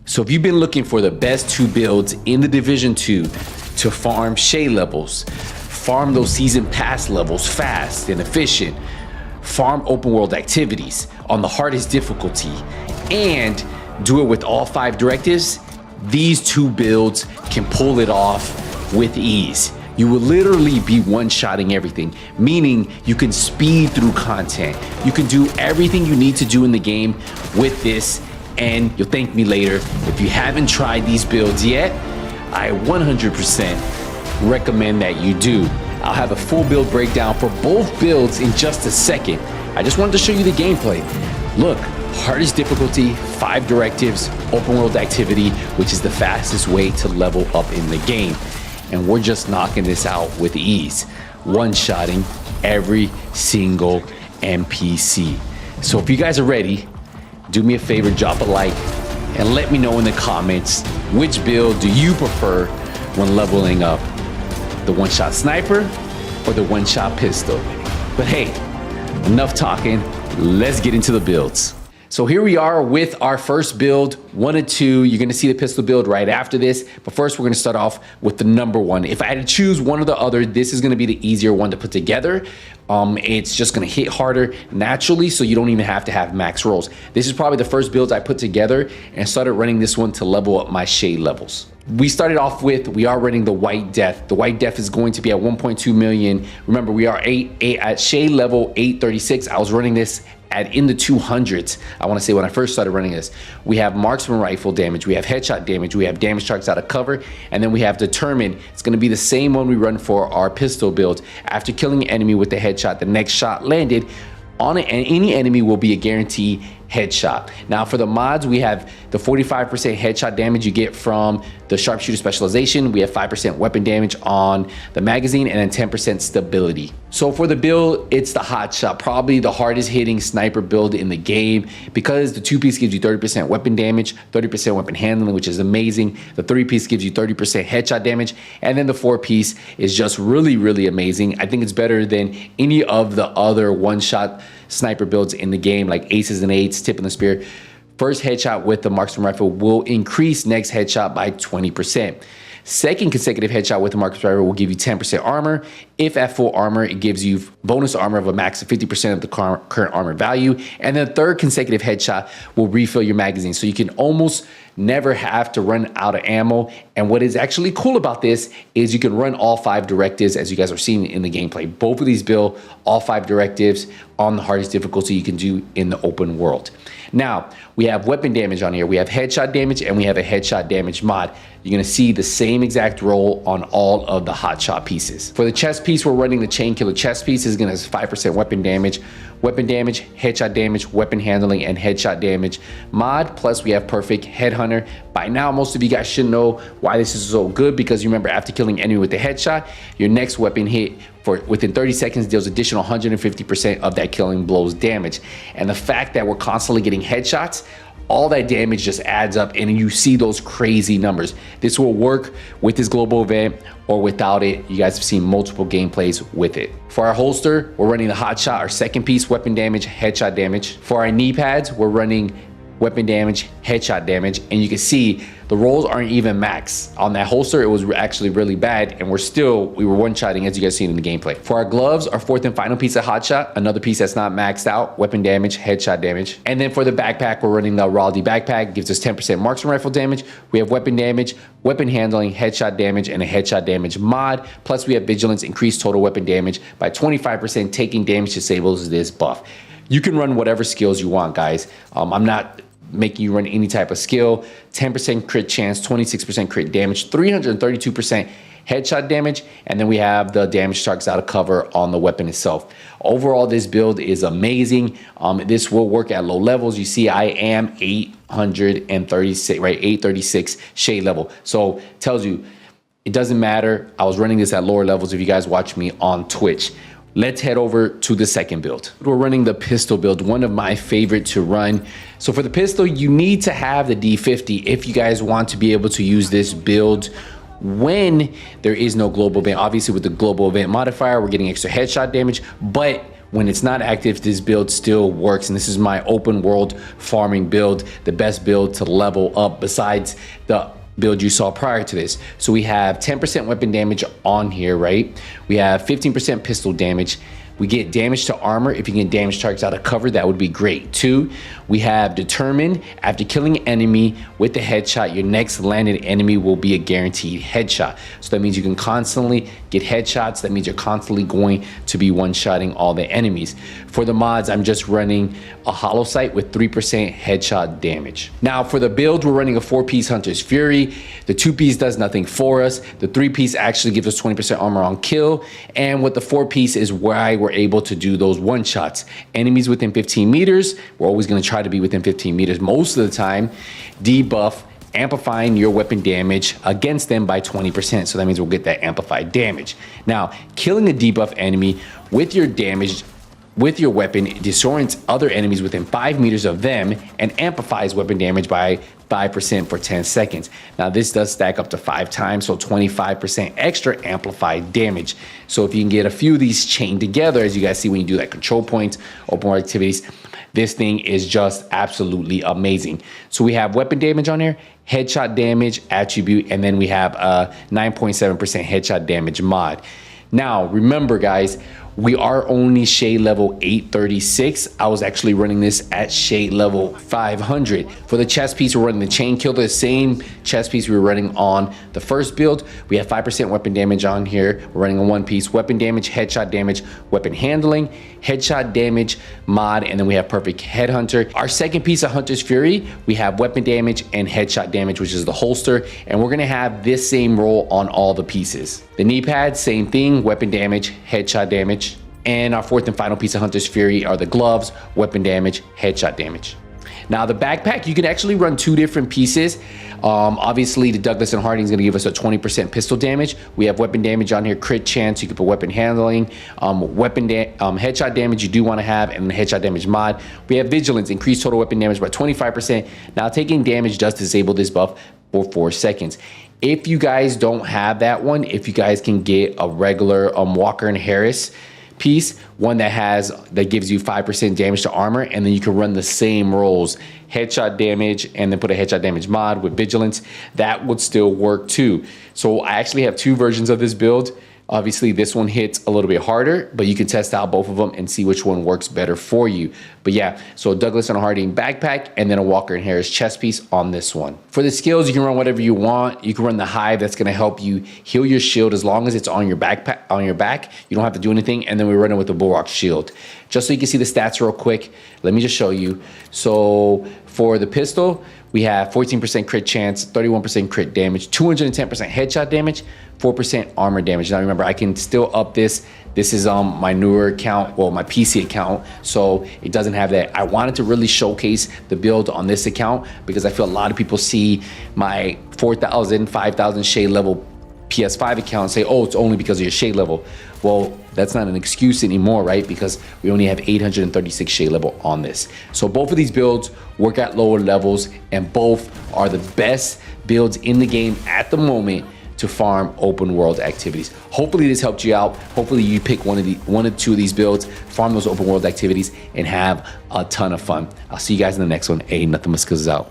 So if you've been looking for the best 2 builds in the Division 2 to farm shade levels, farm those season pass levels fast and efficient, farm open world activities on the hardest difficulty, and do it with all 5 directives, these 2 builds can pull it off with ease. You will literally be one-shotting everything, meaning you can speed through content. You can do everything you need to do in the game with this, and you'll thank me later. If you haven't tried these builds yet, I 100% recommend that you do. I'll have a full build breakdown for both builds in just a second. I just wanted to show you the gameplay. Look, hardest difficulty, 5 directives, open world activity, which is the fastest way to level up in the game. And we're just knocking this out with ease, one-shotting every single NPC. So if you guys are ready, do me a favor, drop a like, and let me know in the comments, which build do you prefer when leveling up? The one-shot sniper or the one-shot pistol? But hey, enough talking, let's get into the builds. So here we are with our first build, 1 of 2. You're gonna see the pistol build right after this, but first we're gonna start off with the number 1. If I had to choose one or the other, this is gonna be the easier one to put together. It's just gonna hit harder naturally, so you don't even have to have max rolls. This is probably the first build I put together and started running this one to level up my shade levels. We started off with, we are running the White Death. The White Death is going to be at 1.2 million. Remember, we are at shade level 836. I was running this in the 200s. I want to say when I first started running this. We have marksman rifle damage, we have headshot damage, we have damage targets out of cover, and then we have determined. It's going to be the same one we run for our pistol build. After killing an enemy with the headshot, the next shot landed on it, and any enemy will be a guaranteed headshot. Now for the mods, we have the 45% headshot damage you get from the sharpshooter specialization. We have 5% weapon damage on the magazine, and then 10% stability. So for the build, it's the hot shot, probably the hardest hitting sniper build in the game, because the 2-piece gives you 30% weapon damage, 30% weapon handling, which is amazing. The 3-piece gives you 30% headshot damage, and then the 4-piece is just really amazing. I think it's better than any of the other one-shot sniper builds in the game, like aces and eights, tip and the spear. First headshot with the marksman rifle will increase next headshot by 20%. Second consecutive headshot with the marksman rifle will give you 10% armor. If at full armor, it gives you bonus armor of a max of 50% of the current armor value. And then third consecutive headshot will refill your magazine, so you can almost never have to run out of ammo. And what is actually cool about this is you can run all 5 directives, as you guys are seeing in the gameplay. Both of these build all 5 directives on the hardest difficulty you can do in the open world. Now, we have weapon damage on here. We have headshot damage, and we have a headshot damage mod. You're gonna see the same exact roll on all of the hotshot pieces. For the chest piece, we're running the chain killer chest piece. Is gonna have 5% weapon damage, headshot damage, weapon handling, and headshot damage mod. Plus we have perfect headhunter. By now, most of you guys should know why this is so good, because you remember, after killing enemy with the headshot, your next weapon hit for within 30 seconds deals additional 150% of that killing blow's damage. And the fact that we're constantly getting headshots, all that damage just adds up, and you see those crazy numbers. This will work with this global event or without it. You guys have seen multiple gameplays with it. For our holster, we're running the hot shot, our second piece, weapon damage, headshot damage. For our knee pads, we're running weapon damage, headshot damage, and you can see the rolls aren't even max. On that holster, it was actually really bad, and we were one-shotting, as you guys seen in the gameplay. For our gloves, our fourth and final piece of hotshot, another piece that's not maxed out, weapon damage, headshot damage. And then for the backpack, we're running the Raldi backpack, gives us 10% marksman rifle damage. We have weapon damage, weapon handling, headshot damage, and a headshot damage mod. Plus we have vigilance, increased total weapon damage by 25%, taking damage disables this buff. You can run whatever skills you want, guys. I'm not making you run any type of skill. 10% crit chance, 26% crit damage, 332% headshot damage, and then we have the damage targets out of cover on the weapon itself. Overall, this build is amazing. This will work at low levels. You see, I am 836, right? 836 shade level. So tells you it doesn't matter. I was running this at lower levels if you guys watch me on Twitch. Let's head over to the second build. We're running the pistol build, one of my favorite to run. So for the pistol, you need to have the D50 if you guys want to be able to use this build when there is no global event. Obviously with the global event modifier, we're getting extra headshot damage, but when it's not active, this build still works. And this is my open world farming build, the best build to level up besides the build you saw prior to this. So we have 10% weapon damage on here, right? We have 15% pistol damage. We get damage to armor. If you can damage targets out of cover, that would be great. 2, we have determined. After killing an enemy with the headshot, your next landed enemy will be a guaranteed headshot. So that means you can constantly get headshots. That means you're constantly going to be one-shotting all the enemies. For the mods, I'm just running a hollow sight with 3% headshot damage. Now for the build, we're running a 4-piece Hunter's Fury. The 2-piece does nothing for us. The 3-piece actually gives us 20% armor on kill. And with the 4-piece is why we're able to do those one-shots. Enemies within 15 meters, we're always going to try to be within 15 meters most of the time. Debuff, amplifying your weapon damage against them by 20%. So that means we'll get that amplified damage. Now, killing a debuff enemy with your damage with your weapon disorients other enemies within 5 meters of them and amplifies weapon damage by 5% for 10 seconds. Now this does stack up to 5 times, so 25% extra amplified damage. So if you can get a few of these chained together, as you guys see when you do that control points, open world activities, this thing is just absolutely amazing. So we have weapon damage on here, headshot damage attribute, and then we have a 9.7% headshot damage mod. Now remember guys, we are only shade level 836. I was actually running this at shade level 500. For the chest piece, we're running the chain kill, the same chest piece we were running on the first build. We have 5% weapon damage on here. We're running a 1-piece weapon damage, headshot damage, weapon handling, headshot damage mod, and then we have perfect headhunter. Our second piece of Hunter's Fury, we have weapon damage and headshot damage, which is the holster, and we're gonna have this same roll on all the pieces. The knee pad, same thing, weapon damage, headshot damage. And our fourth and final piece of Hunter's Fury are the gloves, weapon damage, headshot damage. Now the backpack, you can actually run 2 different pieces. Obviously the Douglas and Harding is gonna give us a 20% pistol damage. We have weapon damage on here, crit chance, you can put weapon handling, headshot damage you do wanna have, and the headshot damage mod. We have vigilance, increased total weapon damage by 25%. Now taking damage does disable this buff for 4 seconds. If you guys don't have that one, if you guys can get a regular Walker and Harris piece, one that gives you 5% damage to armor, and then you can run the same rolls, headshot damage, and then put a headshot damage mod with vigilance, that would still work too. So I actually have 2 versions of this build. Obviously this one hits a little bit harder, but you can test out both of them and see which one works better for you. But yeah, so Douglas and Harding backpack, and then a Walker and Harris chest piece on this one. For the skills, you can run whatever you want. You can run the Hive, that's gonna help you heal your shield as long as it's on your backpack, on your back. You don't have to do anything, and then we run it with the Bulwark shield. Just so you can see the stats real quick, let me just show you. So for the pistol, we have 14% crit chance, 31% crit damage, 210% headshot damage, 4% armor damage. Now remember, I can still up this. This is my newer account, well, my PC account, so it doesn't have that. I wanted to really showcase the build on this account because I feel a lot of people see my 4,000, 5,000 shade level PS5 account and say, oh, it's only because of your shade level. Well, that's not an excuse anymore, right? Because we only have 836 shade level on this. So both of these builds work at lower levels, and both are the best builds in the game at the moment to farm open world activities. Hopefully this helped you out. Hopefully you pick one or 2 of these builds, farm those open world activities, and have a ton of fun. I'll see you guys in the next one. Hey, nothing but skills out.